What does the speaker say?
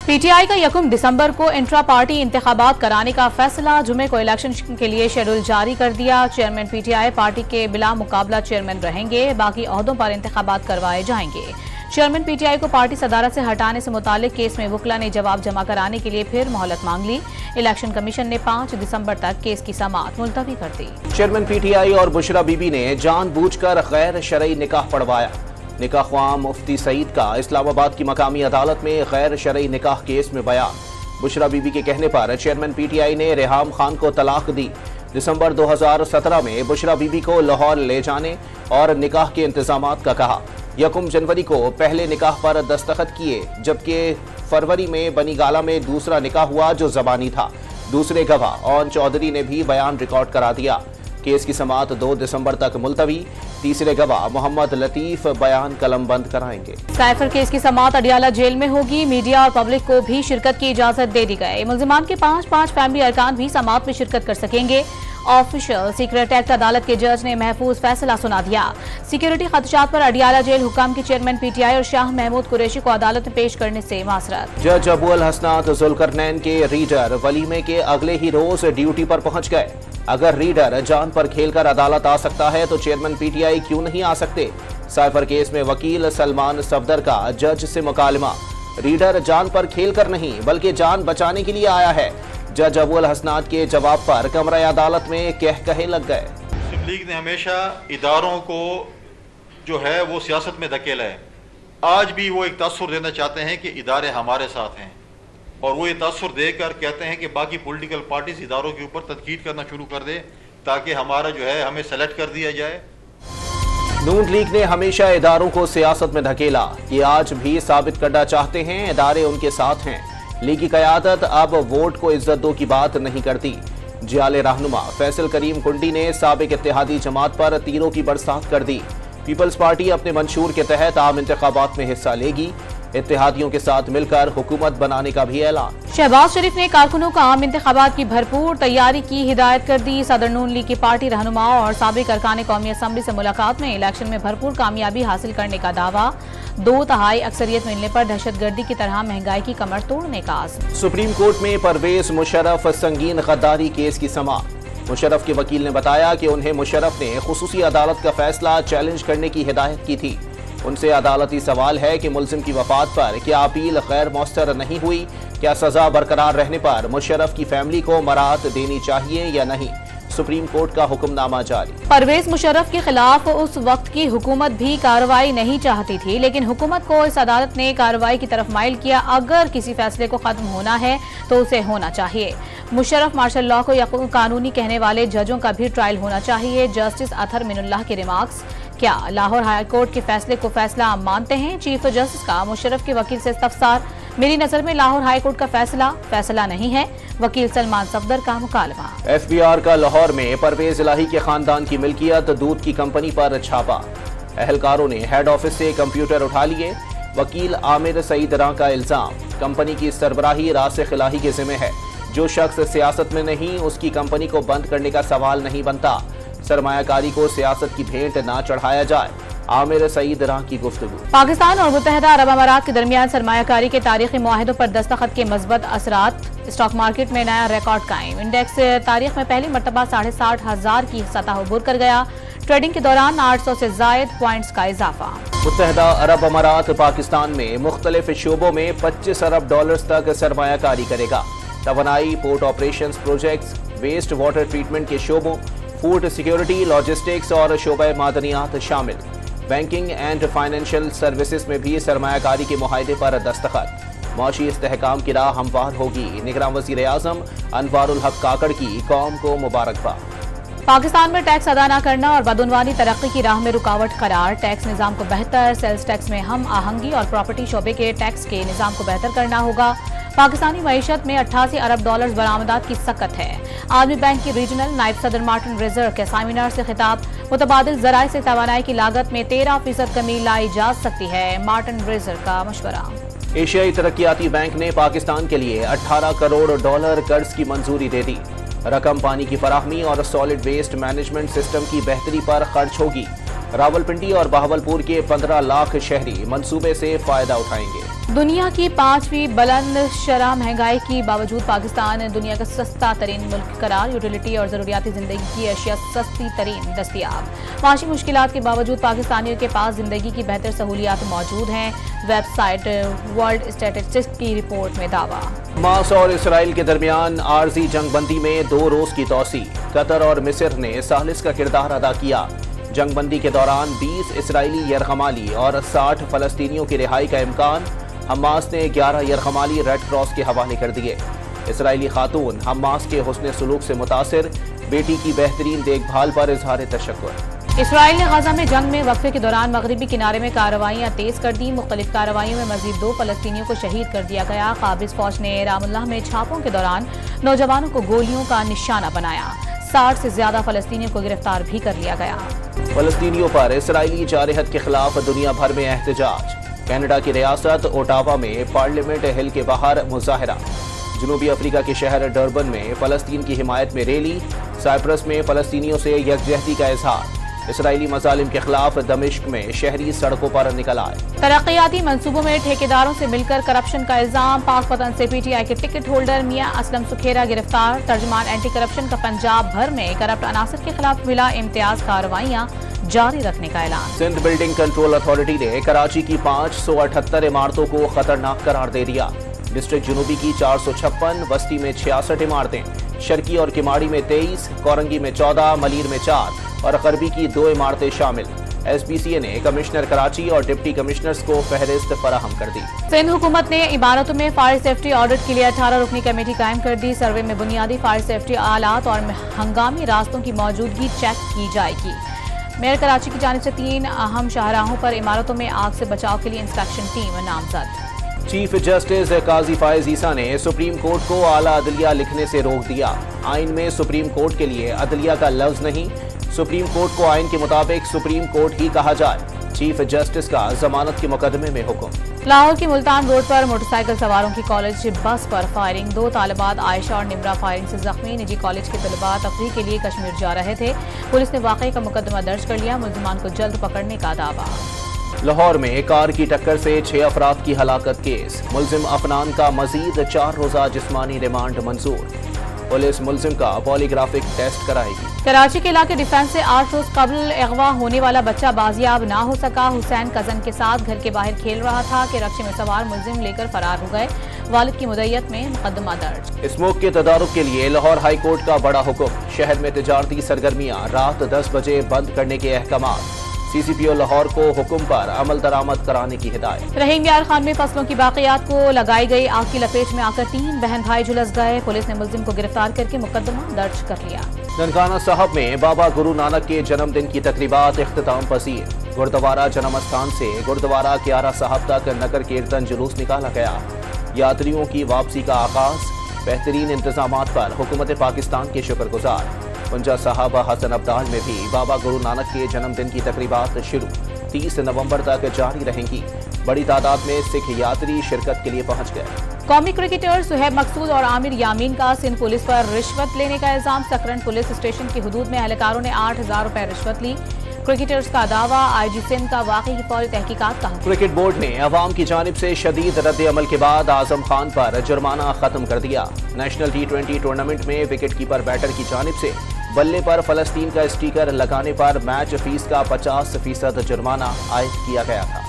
PTI का 1 दिसंबर को intra party इंतखाबात कराने का फैसला। जुमे को इलेक्शन के लिए शेड्यूल जारी कर दिया। चेयरमैन PTI पार्टी के बिला मुकाबला चेयरमैन रहेंगे। बाकी ओहदों पर इंतखाबात करवाए जाएंगे। चेयरमैन PTI को पार्टी सदारत से हटाने से मुतालिक केस में वकला ने जवाब जमा कराने के लिए फिर मोहलत मांग ली। इलेक्शन कमीशन ने 5 दिसंबर तक केस की समाअत मुलतवी कर दी। चेयरमैन PTI और बुशरा बीबी ने जानबूझकर गैर शरई निकाह पढ़वाया। निकाह ख्वाह मुफ्ती सईद का इस्लामाबाद की मकामी अदालत में गैर शरई निकाह केस में बयान। बुशरा बीबी के कहने पर चेयरमैन PTI ने रेहाम खान को तलाक दी। दिसंबर 2017 में बुशरा बीबी को लाहौर ले जाने और निकाह के इंतजामात का कहा। 1 जनवरी को पहले निकाह पर दस्तखत किए, जबकि फरवरी में बनी गाला में दूसरा निकाह हुआ जो जबानी था। दूसरे गवाह ओन चौधरी ने भी बयान रिकॉर्ड करा दिया। केस की समाअत 2 दिसंबर तक मुलतवी। तीसरे गवाह मोहम्मद लतीफ बयान कलमबंद कराएंगे। साइफर केस की समाअत अडियाला जेल में होगी। मीडिया और पब्लिक को भी शिरकत की इजाजत दे दी गई। मुल्जिमान के 5 फैमिली अरकान भी समाअत में शिरकत कर सकेंगे। ऑफिशियल सीक्रेट एक्ट अदालत के जज ने महफूज फैसला सुना दिया। सिक्योरिटी खदशात पर अडियाला जेल हुकाम के चेयरमैन PTI और शाह महमूद कुरैशी को अदालत में पेश करने से मासरत। जज अबू अल हसनात जुल्करनैन के रीडर वलीमे के अगले ही रोज ड्यूटी पर पहुंच गए। अगर रीडर जान पर खेलकर अदालत आ सकता है तो चेयरमैन PTI क्यों नहीं आ सकते? साइफर केस में वकील सलमान सफदर का जज से मुकालमा। रीडर जान पर खेलकर नहीं बल्कि जान बचाने के लिए आया है। जज अबू अल हसनात के जवाब पर कमरा अदालत में कहे लग गए। मुस्लिम लीग ने हमेशा इदारों को जो है वो सियासत में धकेला है। आज भी वो एक तासुर देना चाहते हैं कि इदारे हमारे साथ हैं, और वो ये तासुर देकर कहते हैं कि बाकी पॉलिटिकल पार्टीज इदारों के ऊपर तनकीद करना शुरू कर दे ताकि हमारा जो है हमें सेलेक्ट कर दिया जाए। नून लीग ने हमेशा इदारों को सियासत में धकेला। ये आज भी साबित करना चाहते हैं इदारे उनके साथ हैं। लीगी क़यादत अब वोट को इज्जत दो की बात नहीं करती। जियाले रहनुमा फैसल करीम कुंडी ने साबिक इत्तेहादी जमात पर तीरों की बरसात कर दी। पीपल्स पार्टी अपने मंशूर के तहत आम इंतखाबात में हिस्सा लेगी। इत्तेहादियों के साथ मिलकर हुकूमत बनाने का भी ऐलान। शहबाज शरीफ ने कारकुनों को आम इंतखाबात की भरपूर तैयारी की हिदायत कर दी। सदर नून लीग की पार्टी रहनुमाओं और साबिक अरकान कौमी असम्बली से मुलाकात में इलेक्शन में भरपूर कामयाबी हासिल करने का दावा। 2/3 अक्सरियत मिलने पर दहशतगर्दी की तरह महंगाई की कमर तोड़ने का आज़म। सुप्रीम कोर्ट में परवेज मुशर्रफ संगीन गद्दारी केस की समाअत। मुशर्रफ के वकील ने बताया कि उन्हें मुशर्रफ ने खुसूसी अदालत का फैसला चैलेंज करने की हिदायत की थी। उनसे अदालती सवाल है कि मुल्जिम की वफात पर क्या अपील गैर मौसर नहीं हुई? क्या सजा बरकरार रहने पर मुशर्रफ की फैमिली को मराहत देनी चाहिए या नहीं? सुप्रीम कोर्ट का हुक्मनामा जारी। परवेज मुशर्रफ के खिलाफ उस वक्त की हुकूमत भी कार्रवाई नहीं चाहती थी, लेकिन हुकूमत को इस अदालत ने कार्रवाई की तरफ माइल किया। अगर किसी फैसले को खत्म होना है तो उसे होना चाहिए। मुशर्रफ मार्शल लॉ को कानूनी कहने वाले जजों का भी ट्रायल होना चाहिए। जस्टिस अतहर मिनुल्लाह के रिमार्क्स। क्या लाहौर हाई कोर्ट के फैसले को फैसला मानते हैं? चीफ जस्टिस का मुशर्रफ के वकील से इस्तफसार। मेरी नजर में लाहौर हाई कोर्ट का फैसला नहीं है। वकील सलमान सफदर का मुकालमा। FBR का लाहौर में परवेज इलाही के खानदान की मिल्कियत दूध की कंपनी पर छापा। अहलकारों ने हेड ऑफिस से कंप्यूटर उठा लिए। वकील आमिर सईद रां का इल्जाम, कंपनी की सरबराही रासिख इलाही के जिम्मे है। जो शख्स सियासत में नहीं उसकी कंपनी को बंद करने का सवाल नहीं बनता। सरमायाकारी को सियासत की भेंट ना चढ़ाया जाए। आमिर सईद रां की गुफ्तगू। पाकिस्तान और मुत्तहदा अरब अमारात के दरमियान सरमायाकारी के तारीखी मुआहिदों पर दस्तखत के मस्बत असरात। स्टॉक मार्केट में नया रिकॉर्ड कायम। इंडेक्स तारीख में पहली मरतबा 60,500 की सतह उबूर कर गया। ट्रेडिंग के दौरान 800 से जायद पॉइंट्स का इजाफा। मुत्तहदा अरब अमारात पाकिस्तान में मुख्तलिफ शोबों में $25 अरब तक सरमायाकारी करेगा। तवानाई, port operations projects, waste water treatment के शोबों, फूड सिक्योरिटी, लॉजिस्टिक्स और शोबे मादनियात शामिल। बैंकिंग एंड फाइनेंशियल सर्विसेज में भी सरमायाकारी के मुआहदे पर दस्तखत। माशी इस्तेहकाम की राह हमवार होगी। निगरान वज़ीर आज़म अनवारुल हक काकड़ की कौम को मुबारकबाद। पाकिस्तान में टैक्स अदा न करना और बदउनवानी तरक्की की राह में रुकावट करार। टैक्स निज़ाम को बेहतर, सेल्स टैक्स में हम आहंगी और प्रॉपर्टी शोबे के टैक्स के निज़ाम को बेहतर करना होगा। पाकिस्तानी मईशत में $88 अरब बरामदात की सकत है। आलमी बैंक की रीजनल नायब सदर मार्टिन रेजर के सेमिनार से खिताब। मुतबादिल ज़राए से तवानाई की लागत में 13% कमी लाई जा सकती है। मार्टिन रेजर का मशवरा। एशियाई तरक्याती बैंक ने पाकिस्तान के लिए $18 करोड़ कर्ज की मंजूरी दे दी। रकम पानी की फराहमी और सॉलिड वेस्ट मैनेजमेंट सिस्टम की बेहतरी पर खर्च होगी। रावलपिंडी और बहावलपुर के 15 लाख शहरी मंसूबे से फायदा उठाएंगे। دنیا کی 5ویں بلند شرح مہنگائی کے باوجود پاکستان دنیا کا سستا ترین ملک قرار، یوٹیلیٹی اور ضروریاتی زندگی کی اشیاء سستی ترین دستیاب۔ معاشی مشکلات کے باوجود پاکستانیوں کے پاس زندگی کی بہتر سہولیات موجود ہیں، ویب سائٹ ورلڈ اسٹیٹسٹکس کی رپورٹ میں دعویٰ۔ حماس اور اسرائیل کے درمیان عارضی جنگ بندی میں 2 روز کی توسیع، قطر اور مصر نے ثالث کا کردار ادا کیا۔ جنگ بندی کے دوران 20 اسرائیلی یرغمالی اور 60 فلسطینیوں کی رہائی کا امکان، حماس نے 11 یرغمالی ریڈ کراس کے حوالے کر دیے۔ اسرائیلی خاتون حماس کے حسن سلوک سے متاثر، بیٹی کی بہترین دیکھ بھال پر اظہار تشکر۔ اسرائیل نے غزہ میں جنگ میں وقفے کے دوران مغربی کنارے میں کارروائیاں تیز کر دی، مختلف کارروائیوں میں مزید 2 فلسطینیوں کو شہید کر دیا گیا۔ قابض فوج نے رام اللہ میں چھاپوں کے دوران نوجوانوں کو گولیوں کا نشانہ بنایا، 60 سے زیادہ فلسطینیوں کو گرفتار بھی کر لیا گیا۔ فلسطینیوں پر اسرائیلی جارحیت کے خلاف دنیا بھر میں احتجاج، کینیڈا کی ریاست اوٹاوا میں پارلیمنٹ ہل کے باہر مظاہرہ، جنوبی افریقہ کے شہر ڈربن میں فلسطین کی حمایت میں ریلی، سائپرس میں فلسطینیوں سے یکجہتی کا اظہار، اسرائیلی مظالم کے خلاف دمشق میں شہری سڑکوں پر نکل آئے۔ ترقیاتی منصوبوں میں ٹھیکیداروں سے مل کر کرپشن کا الزام، پاک پتن سے پی ٹی آئی کے ٹکٹ ہولڈر میاں اسلم سکھیرا گرفتار، ترجمان اینٹی کرپشن کا پنجاب بھر میں کرپٹ عناصر کے خلاف بلا امتیاز کارروائیاں جاری رکھنے کا اعلان۔ سندھ بلڈنگ کنٹرول اتھارٹی نے کراچی کی 578 عمارتوں کو خطرناک قرار دے دیا۔ ڈسٹرکٹ جنوبی کی 456، وسطی میں 66 عمارتیں، شرقی اور کماڑی میں 23، کورنگی میں 14، ملیر میں 4 اور غربی کی 2 عمارتیں شامل۔ ایس پی سی اے نے کمشنر کراچی اور ڈپٹی کمشنرز کو فہرست فراہم کر دی۔ سندھ حکومت نے عمارتوں میں فائر سیفٹی آڈٹ کے لیے 18 رکنی کمیٹی قائم کر دی۔ سروے میں بنیادی فائر سیفٹی آلات اور ہنگامی راستوں کی موجودگی چیک کی جائے گی۔ میئر کراچی کی جانب سے 3 اہم شاہراہوں پر عمارتوں میں آگ سے بچاؤ کے لیے انسپیکشن ٹیم نامزد۔ چیف جسٹس قاضی فائز عیسیٰ نے سپریم کورٹ کو اعلیٰ عدلیہ لکھنے سے روک دیا۔ آئین میں سپریم کورٹ کے لیے عدلیہ کا لفظ نہیں، سپریم کورٹ کو آئین کے مطابق سپریم کورٹ ہی کہا جائے۔ چیف جسٹس کا ضمانت کے مقدمے میں حکم۔ لاہور کی ملتان روڈ پر موٹر سائیکل سواروں کی کالج بس پر فائرنگ، 2 طالبات عائشہ اور نمرہ فائرنگ سے زخمی۔ نجی کالج کے طلباء تفریح کے لیے کشمیر جا رہے تھے، پولیس نے واقعے کا مقدمہ درج کر لیا، ملزمان کو جلد پکڑنے کا دعویٰ۔ لاہور میں کار کی ٹکر سے 6 افراد کی ہلاکت کیس، ملزم افنان کا مزید 4 روزہ جسمانی ریمانڈ منظور، پولیس ملزم کا پولی گرافک ٹیسٹ کرائے گی۔ کراچی کے علاقے ڈیفنس سے 8 روز قبل اغوا ہونے والا بچہ بازیاب نہ ہو سکا، حسین کزن کے ساتھ گھر کے باہر کھیل رہا تھا کہ رکشے میں سوار ملزم لے کر فرار ہو گئے، والد کی مدعیت میں مقدمہ درج۔ اسموک کے تدارک کے لیے لاہور ہائی کورٹ کا بڑا حکم، شہر میں تجارتی سرگرمیاں رات 10 بجے بند کرنے کے احکامات، سی سی پی او لاہور کو حکم پر عمل درآمد کرانے کی ہدایت۔ رحیم یار خان میں فصلوں کی باقیات کو لگائی گئی آگ کی لپیٹ میں آ کر 3 بہن بھائی جھلس گئے، پولیس نے ملزم کو گرفتار کر کے مقدمہ درج کر لیا۔ ننکانہ صاحب میں بابا گرو نانک کے جنم دن کی تقریبات اختتام پذیر، گردوارہ جنم استھان سے گردوارہ کیارا صاحب تک نگر کیرتن جلوس نکالا گیا، یاتریوں کی واپسی کا آغاز، بہترین انتظامات پر حکومت پاکستان کے شکر گزار۔ پنجہ صاحب حسن ابدال میں بھی بابا گرو نانک کے جنم دن کی تقریبات شروع، 30 نومبر تک جاری رہیں گی، بڑی تعداد میں سکھ یاتری شرکت کے لیے پہنچ گئے۔ قومی کرکٹر سہیب مقصود اور عامر یامین کا سندھ پولیس پر رشوت لینے کا الزام، سکرن پولیس اسٹیشن کی حدود میں اہلکاروں نے 8000 روپے رشوت لی، کرکٹرز کا دعویٰ، آئی جی سندھ کا واقعے کی فوری تحقیقات کا حکم۔ کرکٹ بورڈ نے عوام کی جانب سے شدید رد عمل کے بعد اعظم خان پر جرمانہ ختم کر دیا۔ نیشنل T20 ٹورنامنٹ میں وکٹ کیپر بیٹر کی جانب سے بلے پر فلسطین کا اسٹیکر لگانے پر میچ فیس کا 50% جرمانہ عائد کیا گیا تھا۔